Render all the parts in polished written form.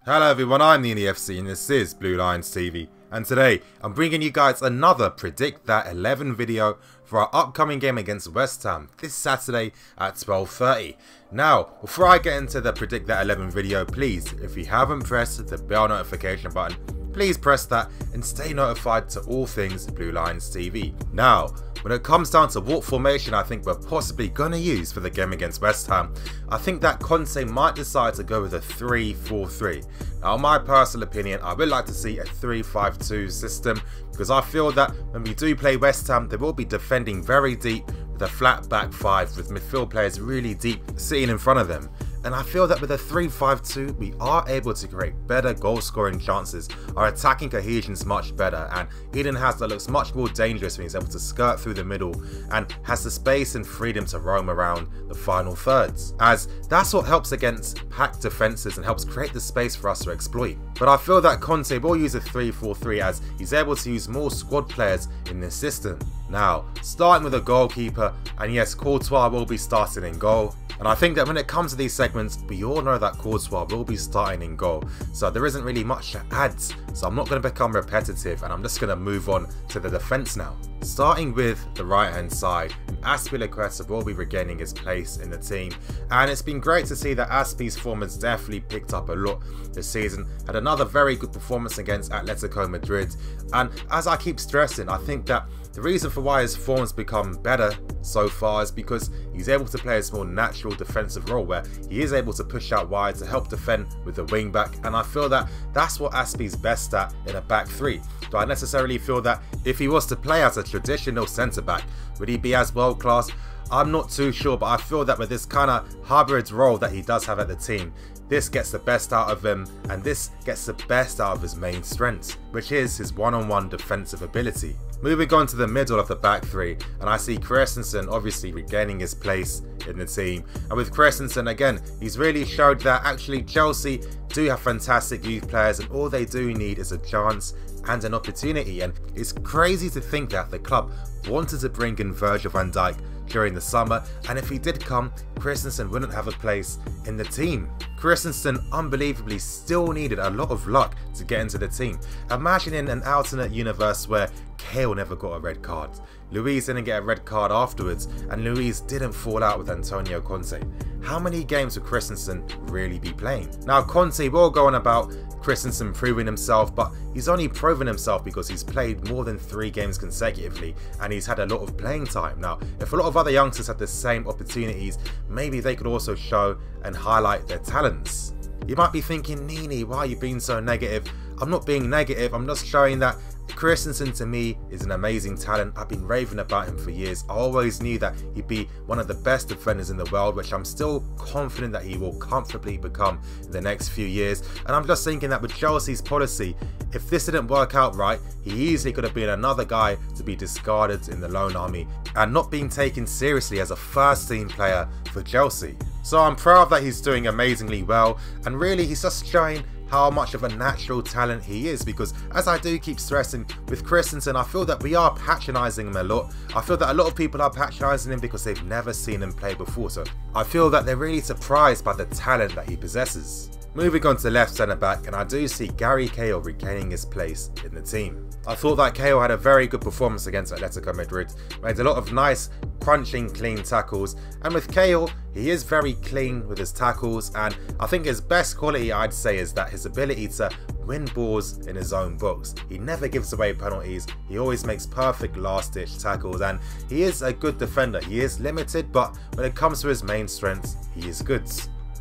Hello everyone, I'm the FC and this is Blue Lions TV, and today I'm bringing you guys another Predict That 11 video for our upcoming game against West Ham this Saturday at 12:30. Now, before I get into the Predict That 11 video, please, if you haven't pressed the bell notification button, please press that and stay notified to all things Blue Lions TV. Now, when it comes down to what formation I think we're possibly going to use for the game against West Ham, I think that Conte might decide to go with a 3-4-3. Now, in my personal opinion, I would like to see a 3-5-2 system because I feel that when we do play West Ham, they will be defending very deep with a flat back five with midfield players really deep sitting in front of them. And I feel that with a 3-5-2, we are able to create better goal scoring chances. Our attacking cohesion is much better, and Eden Hazard looks much more dangerous when he's able to skirt through the middle and has the space and freedom to roam around the final thirds, as that's what helps against packed defences and helps create the space for us to exploit. But I feel that Conte will use a 3-4-3 as he's able to use more squad players in this system. Now, starting with a goalkeeper, and yes, Courtois will be starting in goal. And I think that when it comes to these segments, we all know that Courtois will be starting in goal. So there isn't really much to add. So I'm not going to become repetitive and I'm just going to move on to the defence now. Starting with the right hand side, Azpilicueta will be regaining his place in the team. And it's been great to see that Azpi's form has definitely picked up a lot this season. Had another very good performance against Atletico Madrid. And as I keep stressing, I think that the reason for why his form's become better so far is because he's able to play a more natural defensive role where he is able to push out wide to help defend with the wing back, and I feel that that's what Azpi's best at in a back three. Do I necessarily feel that if he was to play as a traditional centre back, would he be as world class? I'm not too sure, but I feel that with this kind of hybrid role that he does have at the team, this gets the best out of him, and this gets the best out of his main strength, which is his one-on-one defensive ability. Moving on to the middle of the back three, and I see Christensen obviously regaining his place in the team. And with Christensen, again, he's really showed that actually Chelsea do have fantastic youth players and all they do need is a chance and an opportunity. And it's crazy to think that the club wanted to bring in Virgil van Dijk during the summer, and if he did come, Christensen wouldn't have a place in the team. Christensen unbelievably still needed a lot of luck to get into the team. Imagining an alternate universe where Kale never got a red card, Luis didn't get a red card afterwards, and Luis didn't fall out with Antonio Conte. How many games would Christensen really be playing? Now, Conte will go on about Christensen proving himself, but he's only proven himself because he's played more than 3 games consecutively and he's had a lot of playing time. Now, if a lot of other youngsters had the same opportunities, maybe they could also show and highlight their talents. You might be thinking, Nini, why are you being so negative? I'm not being negative, I'm just showing that Christensen to me is an amazing talent. I've been raving about him for years. I always knew that he'd be one of the best defenders in the world, which I'm still confident that he will comfortably become in the next few years. And I'm just thinking that with Chelsea's policy, if this didn't work out right, he easily could have been another guy to be discarded in the loan army and not being taken seriously as a first team player for Chelsea. So I'm proud that he's doing amazingly well, and really he's just showing how much of a natural talent he is, because as I do keep stressing with Christensen, I feel that we are patronising him a lot. I feel that a lot of people are patronising him because they've never seen him play before, so I feel that they're really surprised by the talent that he possesses. Moving on to left centre back, and I do see Gary Cahill regaining his place in the team. I thought that Cahill had a very good performance against Atletico Madrid, made a lot of nice crunching clean tackles, and with Cahill, he is very clean with his tackles, and I think his best quality I'd say is that his ability to win balls in his own box. He never gives away penalties, he always makes perfect last ditch tackles, and he is a good defender. He is limited, but when it comes to his main strengths, he is good.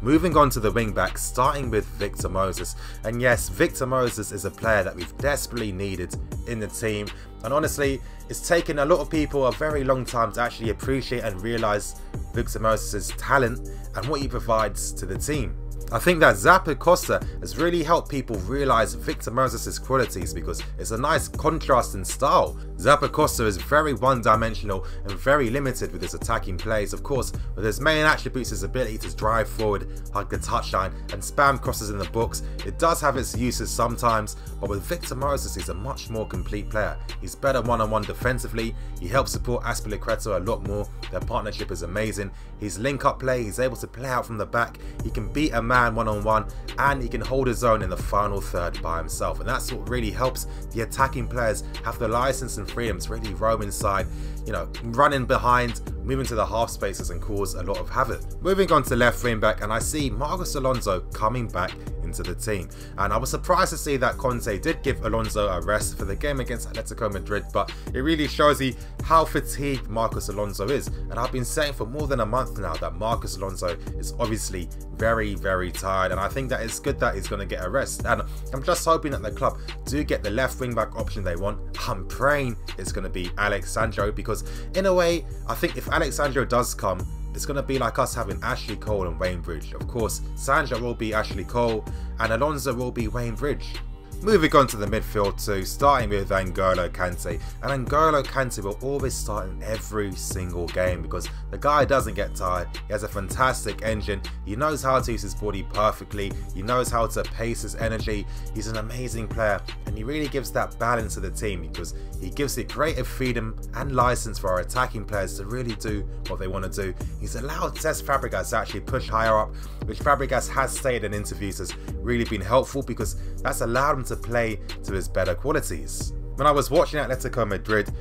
Moving on to the wing backs, starting with Victor Moses. And yes, Victor Moses is a player that we've desperately needed in the team. And honestly, it's taken a lot of people a very long time to actually appreciate and realise Victor Moses' talent and what he provides to the team. I think that Zappacosta has really helped people realise Victor Moses' qualities because it's a nice contrast in style Zappacosta is very one-dimensional and very limited with his attacking plays. Of course, with his main attributes, his ability to drive forward, hug the touchline and spam crosses in the box, it does have its uses sometimes, but with Victor Moses he's a much more complete player. He's better one-on-one defensively, he helps support Azpilicueta a lot more, their partnership is amazing, his link-up play, he's able to play out from the back, he can beat a man one-on-one and he can hold his own in the final third by himself, and that's what really helps the attacking players have the license and freedom to really roam inside, you know, running behind, moving to the half spaces and cause a lot of havoc. Moving on to left wing back, and I see Marcos Alonso coming back into the team, and I was surprised to see that Conte did give Alonso a rest for the game against Atletico Madrid, but it really shows you how fatigued Marcos Alonso is, and I've been saying for more than a month now that Marcos Alonso is obviously very tired, and I think that it's good that he's going to get a rest, and I'm just hoping that the club do get the left wing back option they want. I'm praying it's going to be Alex Sandro, because in a way I think if Alex Sandro does come, it's going to be like us having Ashley Cole and Wayne Bridge. Of course, Sandro will be Ashley Cole and Alonso will be Wayne Bridge. Moving on to the midfield too, starting with N'Golo Kante, and N'Golo Kante will always start in every single game because the guy doesn't get tired, he has a fantastic engine, he knows how to use his body perfectly, he knows how to pace his energy, he's an amazing player and he really gives that balance to the team because he gives it creative freedom and license for our attacking players to really do what they want to do. He's allowed Cesc Fabregas to actually push higher up, which Fabregas has stated in interviews has really been helpful because that's allowed him to play to his better qualities. When I was watching Atletico Madrid,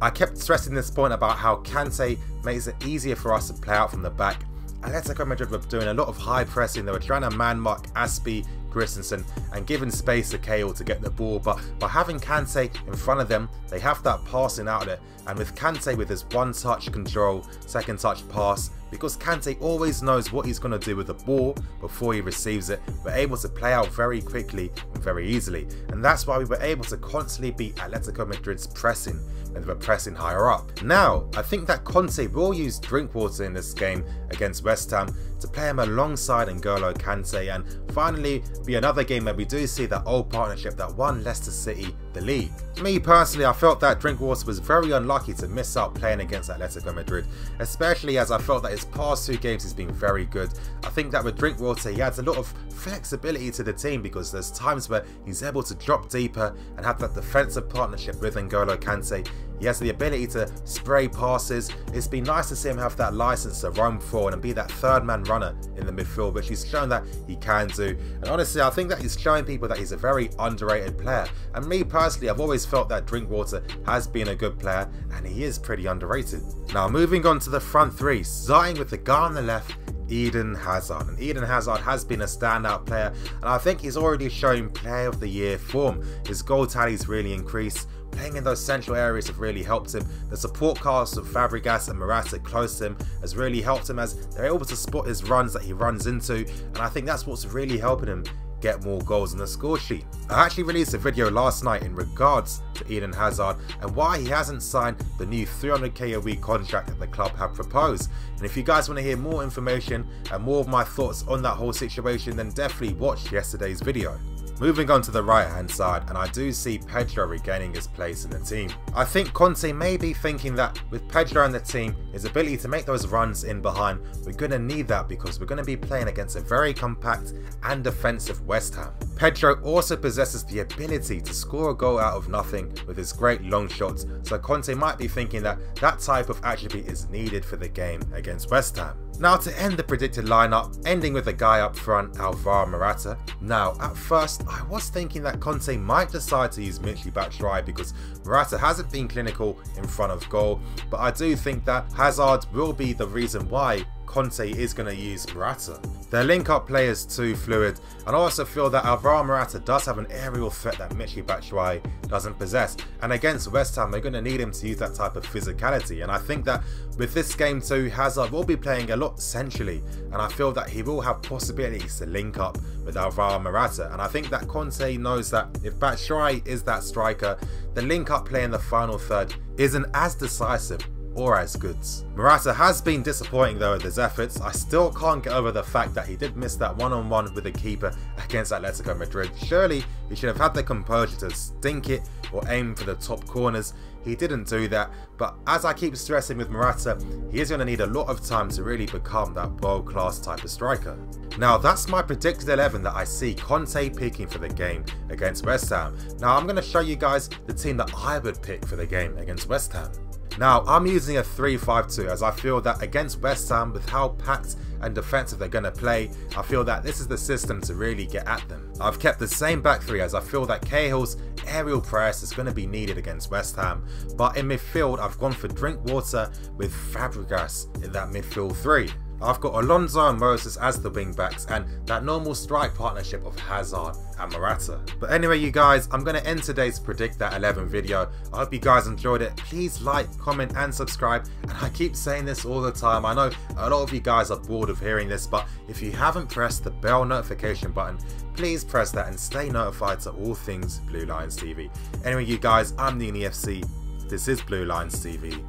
I kept stressing this point about how Kante makes it easier for us to play out from the back. Atletico Madrid were doing a lot of high pressing, they were trying to man mark Aspi, Christensen and giving space to Cahill to get the ball, but by having Kante in front of them, they have that passing outlet, and with Kante with his one touch control, second touch pass, because Kante always knows what he's going to do with the ball before he receives it, we're able to play out very quickly and very easily, and that's why we were able to constantly beat Atletico Madrid's pressing when they were pressing higher up. Now, I think that Conte will use Drinkwater in this game against West Ham to play him alongside N'Golo Kante, and finally be another game where we do see that old partnership that won Leicester City the league. Me personally, I felt that Drinkwater was very unlucky to miss out playing against Atletico Madrid, especially as I felt that his past 2 games he's been very good. I think that with Drinkwater he adds a lot of flexibility to the team because there's times where he's able to drop deeper and have that defensive partnership with N'Golo Kante. He has the ability to spray passes. It's been nice to see him have that license to roam forward and be that third man runner in the midfield, which he's shown that he can do. And honestly, I think that he's showing people that he's a very underrated player. And me personally, I've always felt that Drinkwater has been a good player and he is pretty underrated. Now moving on to the front 3, starting with the guy on the left, Eden Hazard. And Eden Hazard has been a standout player and I think he's already shown Player of the Year form. His goal tally's really increased. Playing in those central areas have really helped him. The support cast of Fabregas and Morata close to him has really helped him as they're able to spot his runs that he runs into, and I think that's what's really helping him get more goals on the score sheet. I actually released a video last night in regards to Eden Hazard and why he hasn't signed the new 300k a week contract that the club have proposed. And if you guys want to hear more information and more of my thoughts on that whole situation, then definitely watch yesterday's video. Moving on to the right hand side, and I do see Pedro regaining his place in the team. I think Conte may be thinking that with Pedro in the team, his ability to make those runs in behind, we're going to need that because we're going to be playing against a very compact and defensive West Ham. Pedro also possesses the ability to score a goal out of nothing with his great long shots, so Conte might be thinking that that type of attribute is needed for the game against West Ham. Now to end the predicted lineup, ending with the guy up front, Alvaro Morata. Now at first I was thinking that Conte might decide to use Michy Batshuayi because Morata hasn't been clinical in front of goal, but I do think that Hazard will be the reason why Conte is going to use Morata. Their link-up play is too fluid, and I also feel that Alvaro Morata does have an aerial threat that Michy Batshuayi doesn't possess, and against West Ham they're going to need him to use that type of physicality, and I think that with this game too, Hazard will be playing a lot centrally, and I feel that he will have possibilities to link up with Alvaro Morata, and I think that Conte knows that if Batshuayi is that striker, the link-up play in the final third isn't as decisive or as good. Morata has been disappointing though with his efforts. I still can't get over the fact that he did miss that one-on-one with the keeper against Atletico Madrid. Surely he should have had the composure to stink it or aim for the top corners. He didn't do that, but as I keep stressing with Morata, he is going to need a lot of time to really become that world-class type of striker. Now that's my predicted 11 that I see Conte picking for the game against West Ham. Now I'm going to show you guys the team that I would pick for the game against West Ham. Now I'm using a 3-5-2 as I feel that against West Ham, with how packed and defensive they're going to play, I feel that this is the system to really get at them. I've kept the same back three as I feel that Cahill's aerial press is going to be needed against West Ham, but in midfield I've gone for Drinkwater with Fabregas in that midfield three. I've got Alonso and Moses as the wing backs and that normal strike partnership of Hazard and Morata. But anyway you guys, I'm going to end today's Predict That 11 video. I hope you guys enjoyed it. Please like, comment and subscribe, and I keep saying this all the time. I know a lot of you guys are bored of hearing this, but if you haven't pressed the bell notification button, please press that and stay notified to all things Blue Lions TV. Anyway you guys, I'm the FC. This is Blue Lions TV.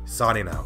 Signing out.